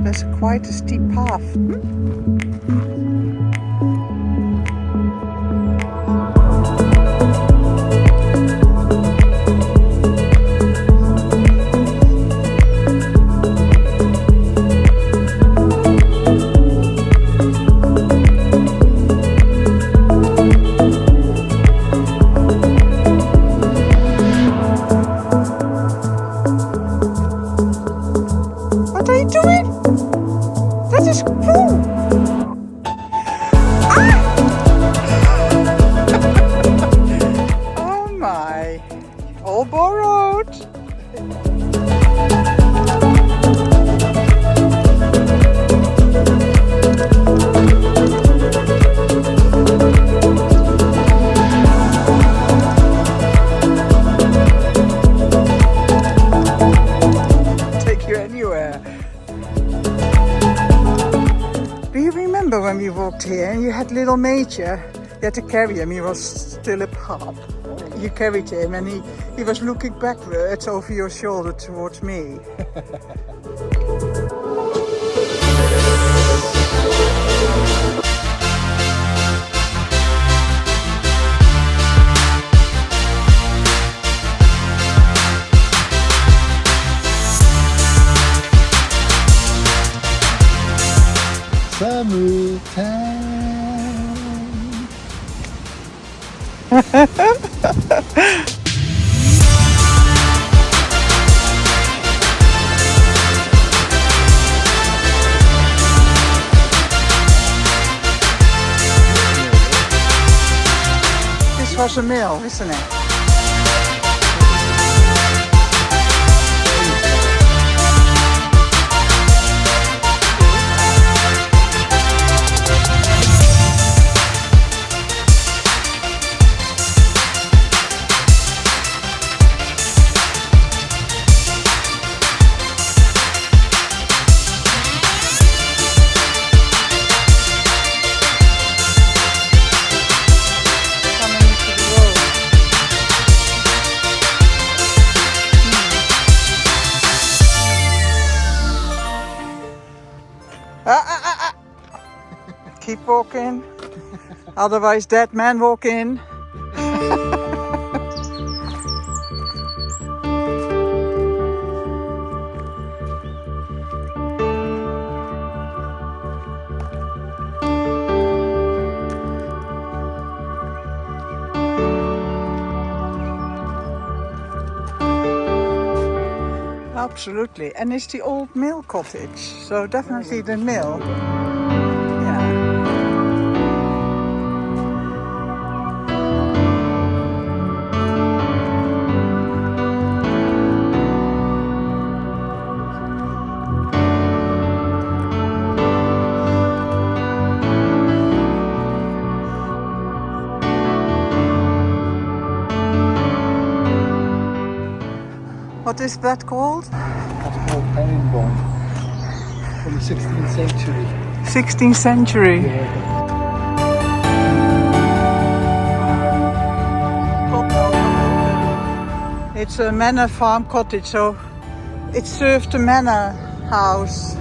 There's quite a steep path. What are you doing? That is cool. Oh my, all borrowed. Take you anywhere. Do you remember when we walked here and you had little Major? You had to carry him, he was still a pup. You carried him and he was looking backwards over your shoulder towards me. Summertime. This was a mill, isn't it? Keep walking, otherwise dead man walk in. Absolutely, and it's the old mill cottage, so definitely the mill. What is that called? That's called herringbone from the 16th century. 16th century. Yeah. It's a manor farm cottage, so it served the manor house.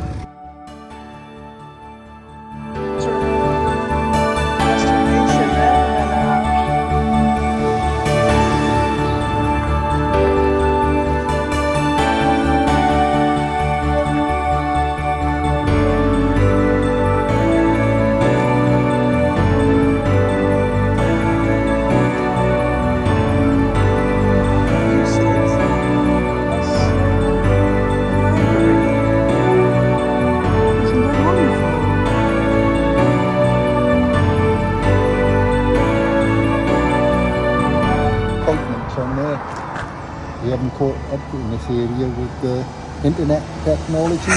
We haven't caught up in this area with the internet technology.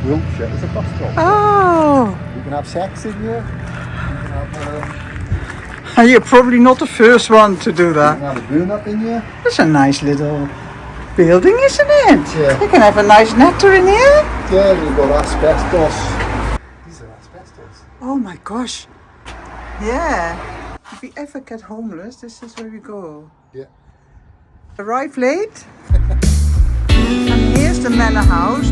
Wiltshire is a bus stop. Oh! You can have sex in here. You can have, You're probably not the first one to do you that. can have a burn-up in here. It's a nice little building, isn't it? Yeah. You can have a nice nectar in here. Yeah, we've got asbestos. These are asbestos. Oh my gosh. Yeah. If we ever get homeless, this is where we go. Yeah. Arrive late. the manor house.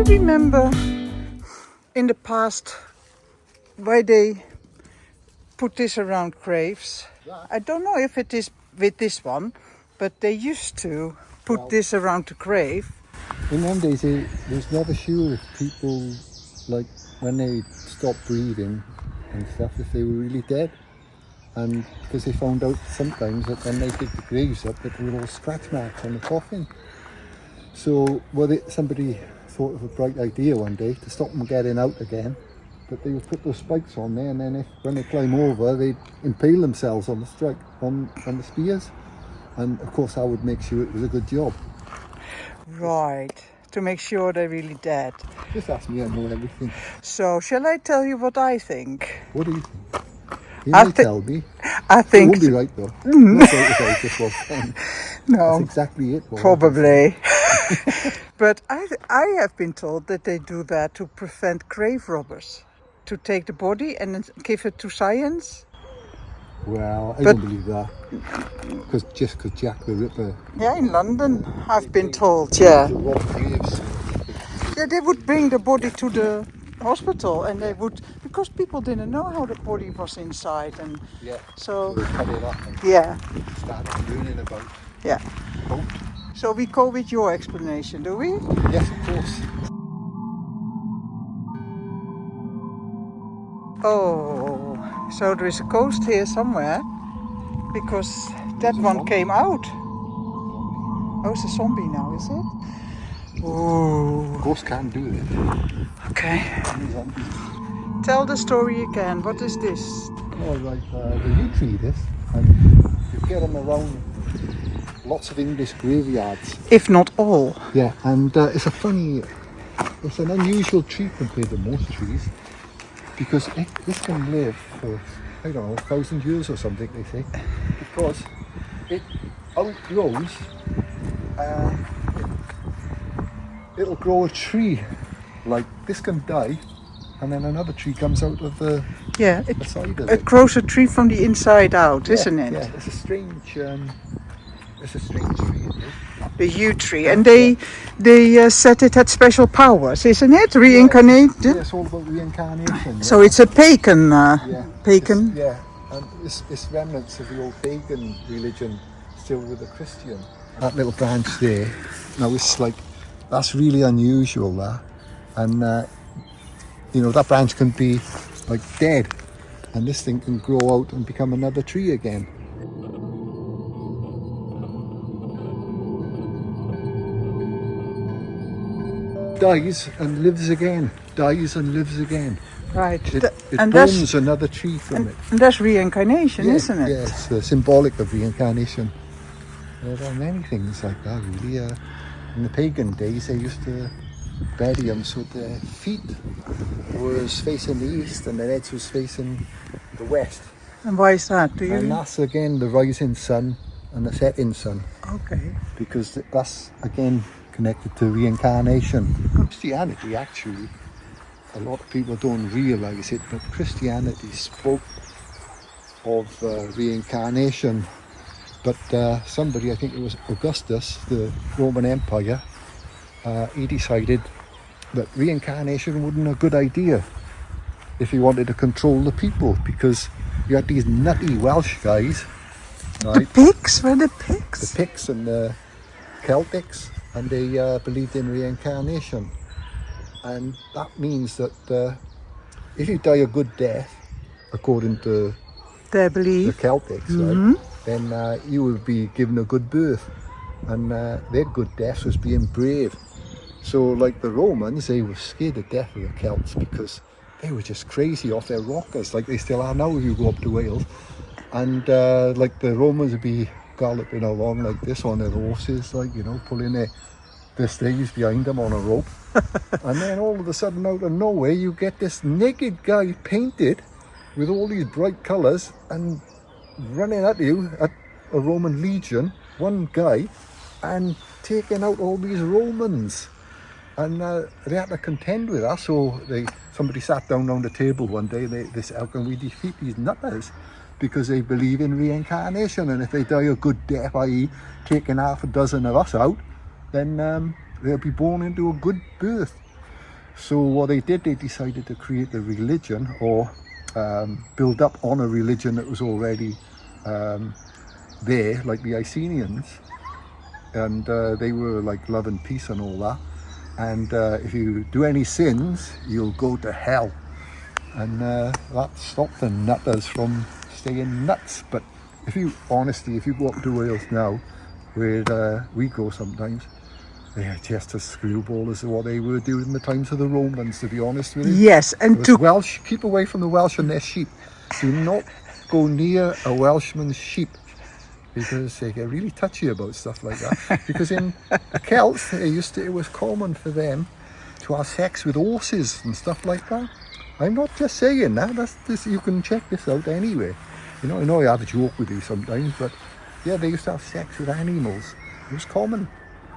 Remember in the past why they put this around graves? I don't know if it is with this one, but they used to put this around the grave. In them days, they was never sure if people, like, when they stopped breathing and stuff, if they were really dead. And because they found out sometimes that when they dig the graves up, that there were all scratch marks on the coffin. So, somebody thought of a bright idea one day to stop them getting out again, but they would put those spikes on there, and then when they climb over, they'd impale themselves on the spears, and of course that would make sure it was a good job. Right, to make sure they're really dead. Just ask me, I know everything. So, shall I tell you what I think? What do you think? You might tell me. I think... It won't be right though. Not right, just was fun. No. That's exactly it. Probably. But I have been told that they do that to prevent grave robbers, to take the body and then give it to science. Well, I don't believe that. Because Jack the Ripper. Yeah, in London, I've been told. Yeah. The robbed graves. Yeah, they would bring the body to the hospital, and they would, because people didn't know how the body was inside, and so they cut it up and started learning about. Yeah. So we go with your explanation, do we? Yes, of course. Oh, so there is a ghost here somewhere, because that one came out. Oh, it's a zombie now, is it? Ooh. Ghosts can't do it. Okay. Tell the story again. What is this? Oh, right, the yew tree, this. And you get them around lots of English graveyards. If not all. Yeah, and it's an unusual tree compared to most trees, because this can live for, I don't know, 1,000 years or something, they say, because it outgrows, it'll grow a tree. Like, this can die, and then another tree comes out of the side of it. It grows a tree from the inside out, isn't it? Yeah, it's a strange tree, it is. The yew tree, and they said it had special powers, isn't it? Reincarnated? Yeah, it's all about reincarnation. So it's a pagan. Pagan. And it's remnants of the old pagan religion still with the Christian. That little branch there, now it's like, that's really unusual, that. And that branch can be like dead, and this thing can grow out and become another tree again. Dies and lives again, dies and lives again. Right. It borns another tree from it. And that's reincarnation, isn't it? Yeah, it's symbolic of reincarnation. There are many things like that, really. In the pagan days, they used to bury them so their feet was facing the east and their heads was facing the west. And why is that? And that's again the rising sun and the setting sun. Okay. Because that's again connected to reincarnation. Christianity, actually, a lot of people don't realise it, but Christianity spoke of reincarnation But somebody, I think it was Augustus, the Roman Empire, he decided that reincarnation wasn't a good idea if he wanted to control the people, because you had these nutty Welsh guys, right? The pigs? Were the pigs? The Picts and the Celtics, and they believed in reincarnation. And that means that if you die a good death, according to Their the belief. Celtics, right, then you will be given a good birth. And their good death was being brave. So like the Romans, they were scared to death of the Celts because they were just crazy off their rockers, like they still are now if you go up to Wales. And like the Romans would be galloping along like this on their horses, like, you know, pulling their staves behind them on a rope. And then all of a sudden, out of nowhere, you get this naked guy painted with all these bright colours and running at you at a Roman legion, one guy, and taking out all these Romans. And they had to contend with us, so somebody sat down the table one day and they said, how can we defeat these nutters? Because they believe in reincarnation, and if they die a good death, i.e. taking half a dozen of us out, then they'll be born into a good birth. So what they did, they decided to create a religion, or build up on a religion that was already there, like the Icenians. And they were like love and peace and all that. And if you do any sins, you'll go to hell. And that stopped the nutters from staying nuts. But if you go up to Wales now, where we go sometimes, they're just as screwball as what they were doing in the times of the Romans, to be honest with you. Yes, and to Welsh, keep away from the Welsh and their sheep. Do not go near a Welshman's sheep, because they get really touchy about stuff like that. Because in the Celts, it was common for them to have sex with horses and stuff like that. I'm not just saying that. You can check this out anyway. You know, I know I have a joke with you sometimes, but yeah, they used to have sex with animals. It was common.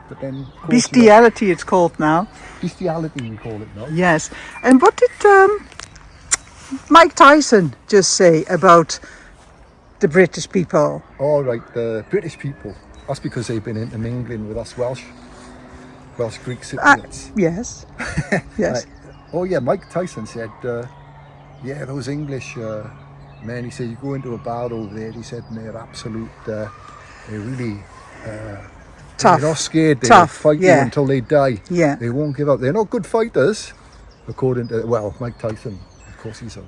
But then, of course, bestiality, it's called now. Bestiality, we call it now. Yes. And what did Mike Tyson just say about the British people? All right, the British people. That's because they've been intermingling with us Welsh Greek Cypriots. Yes. Yes. Oh yeah, Mike Tyson said, yeah, those English men, he said, you go into a bar over there, he said, and they're absolute, they're really Tough. they're not scared, they'll Tough, fight you yeah. until they die. Yeah. They won't give up. They're not good fighters, according to, well, Mike Tyson, of course he's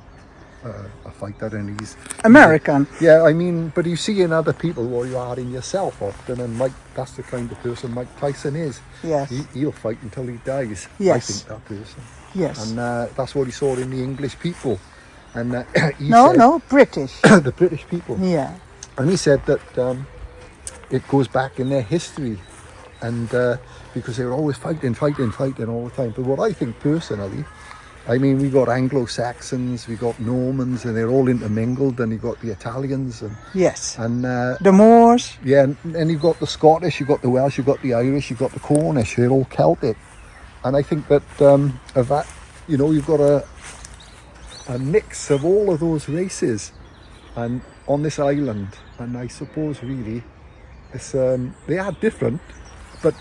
a fighter, and he's American. Yeah, I mean, but you see in other people what you are in yourself often, and Mike, that's the kind of person Mike Tyson is. Yes. He'll fight until he dies. Yes. I think that person. Yes. And that's what he saw in the English people. And No, British. the British people. Yeah. And he said that it goes back in their history, and because they were always fighting all the time. But what I think personally, I mean, we got Anglo-Saxons, we got Normans, and they're all intermingled, and you got the Italians, and Yes. and The Moors. yeah, and you've got the Scottish, you've got the Welsh, you've got the Irish, you've got the Cornish. They're all Celtic, and I think that of that, you know, you've got a mix of all of those races, and on this island, and I suppose really, it's they are different, but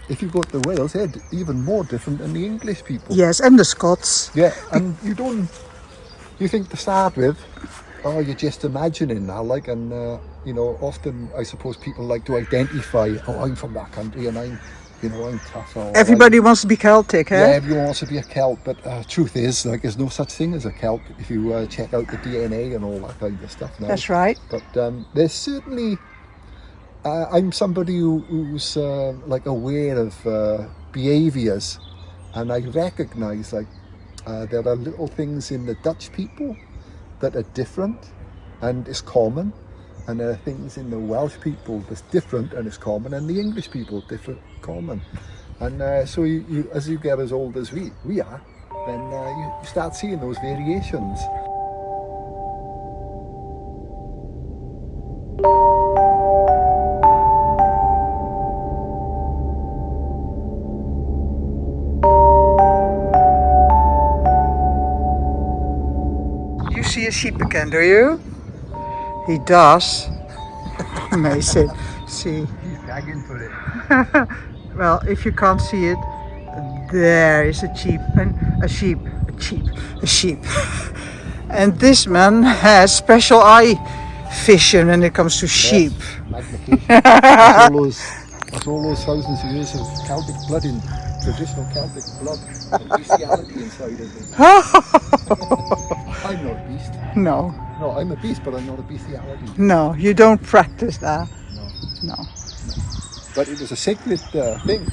if you go to Wales, they're even more different than the English people. Yes, and the Scots. Yeah, and you think to start with, oh, you're just imagining now, like, and you know, often I suppose people like to identify, oh, I'm from that country, and I'm tough. Or, Everybody wants to be Celtic, yeah, eh? everyone wants to be a Celt, but truth is, like, there's no such thing as a Celt if you check out the DNA and all that kind of stuff now. That's right. But there's certainly, I'm somebody who's like aware of behaviours, and I recognise, like, there are little things in the Dutch people that are different and is common, and there are things in the Welsh people that's different and is common, and the English people different, common. And so you, as you get as old as we are, then you start seeing those variations. You see a sheep again, do you? He does. Amazing. See. He's begging for it. Well, if you can't see it, there is a sheep. And this man has special eye vision when it comes to sheep. Magnification. That's all those thousands of years of Celtic blood in traditional Celtic blood. And bestiality inside of it. I'm not a beast. No, No, I'm a beast, but I'm not a bestiality. no, you don't practice that. No. No. But it was a sacred thing.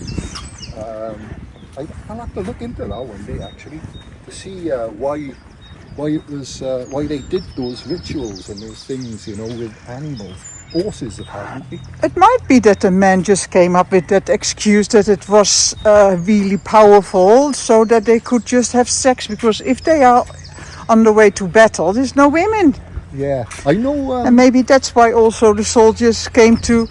I'll have to look into that one day actually to see why it was why they did those rituals and those things, you know, with animals, horses apparently. It might be that the man just came up with that excuse that it was really powerful, so that they could just have sex, because if they are on the way to battle, there's no women. Yeah, I know. And maybe that's why also the soldiers came to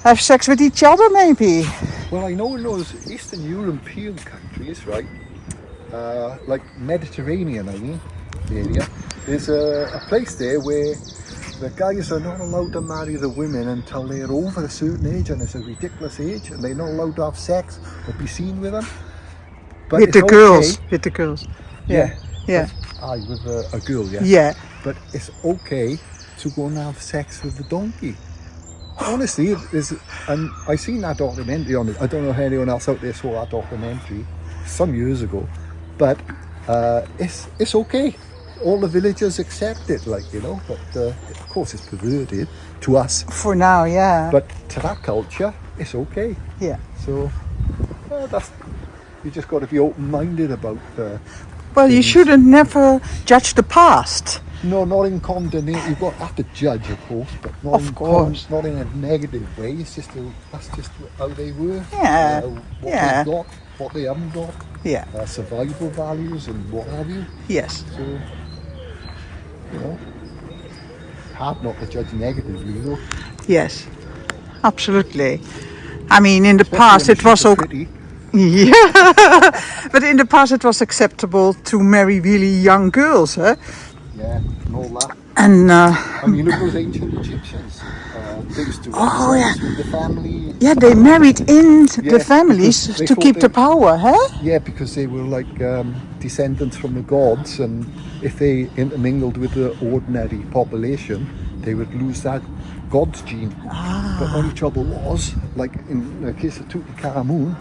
have sex with each other, maybe. Well, I know in those Eastern European countries, right, like Mediterranean, I mean, area, there's a place there where the guys are not allowed to marry the women until they're over a certain age, and it's a ridiculous age, and they're not allowed to have sex or be seen with them. But With the it's girls. okay. With the girls. Yeah. Yeah. Aye, with a girl, yeah. Yeah. But it's okay to go and have sex with the donkey. Honestly, and I seen that documentary on it. I don't know if anyone else out there saw that documentary some years ago, but it's okay. All the villagers accept it, like, you know. But of course, it's perverted to us. For now, yeah. But to that culture, it's okay. Yeah. So you just got to be open-minded about. Well, you things. shouldn't never judge the past. No, not in condemnation. You've got to have to judge, of course, but not Of course. not in a negative way. It's just that's just how they were. Yeah. What Yeah. they got, what they haven't got, Yeah. survival values and what have you. Yes. So, you know, hard not to judge negatively, though. Yes. Absolutely. I mean, in the Especially past when it was she's so okay. pretty. Yeah. But in the past it was acceptable to marry really young girls, huh? Yeah, and all that. And I mean, look at those ancient Egyptians. They used to have sex with the family. yeah, they married in Yeah, the families because they to thought keep they- the power, huh? Yeah, because they were like descendants from the gods, and if they intermingled with the ordinary population, they would lose that god's gene. But only trouble was, like in the case of Tutankhamun,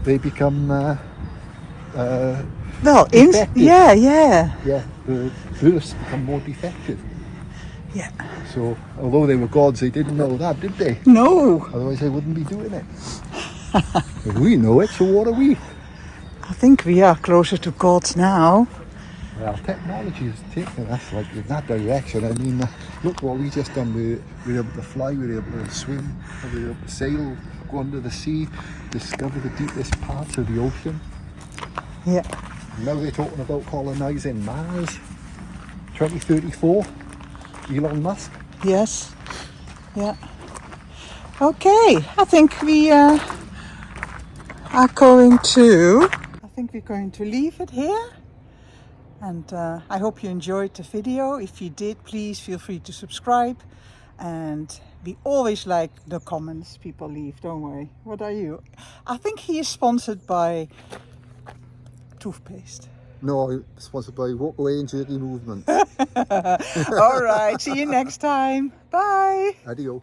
they become Well, defective. yeah. the births become more defective. Yeah. So although they were gods, they didn't know that, did they? No, Otherwise they wouldn't be doing it. If we know it, so what are we? I think we are closer to God now. Well, technology is taking us like in that direction. I mean, look what we just done. We're able to fly, we're able to swim, we're able to sail, go under the sea, discover the deepest parts of the ocean. Yeah. Now they're talking about colonising Mars. 2034. Elon Musk. Yes. Yeah. Okay, I think we are going to. I think we're going to leave it here. And I hope you enjoyed the video. If you did, please feel free to subscribe. And we always like the comments people leave, don't worry. What are you? I think he is sponsored by toothpaste. No, sponsored by Walk Away and Jerky Movement. All right, see you next time. Bye. Adios.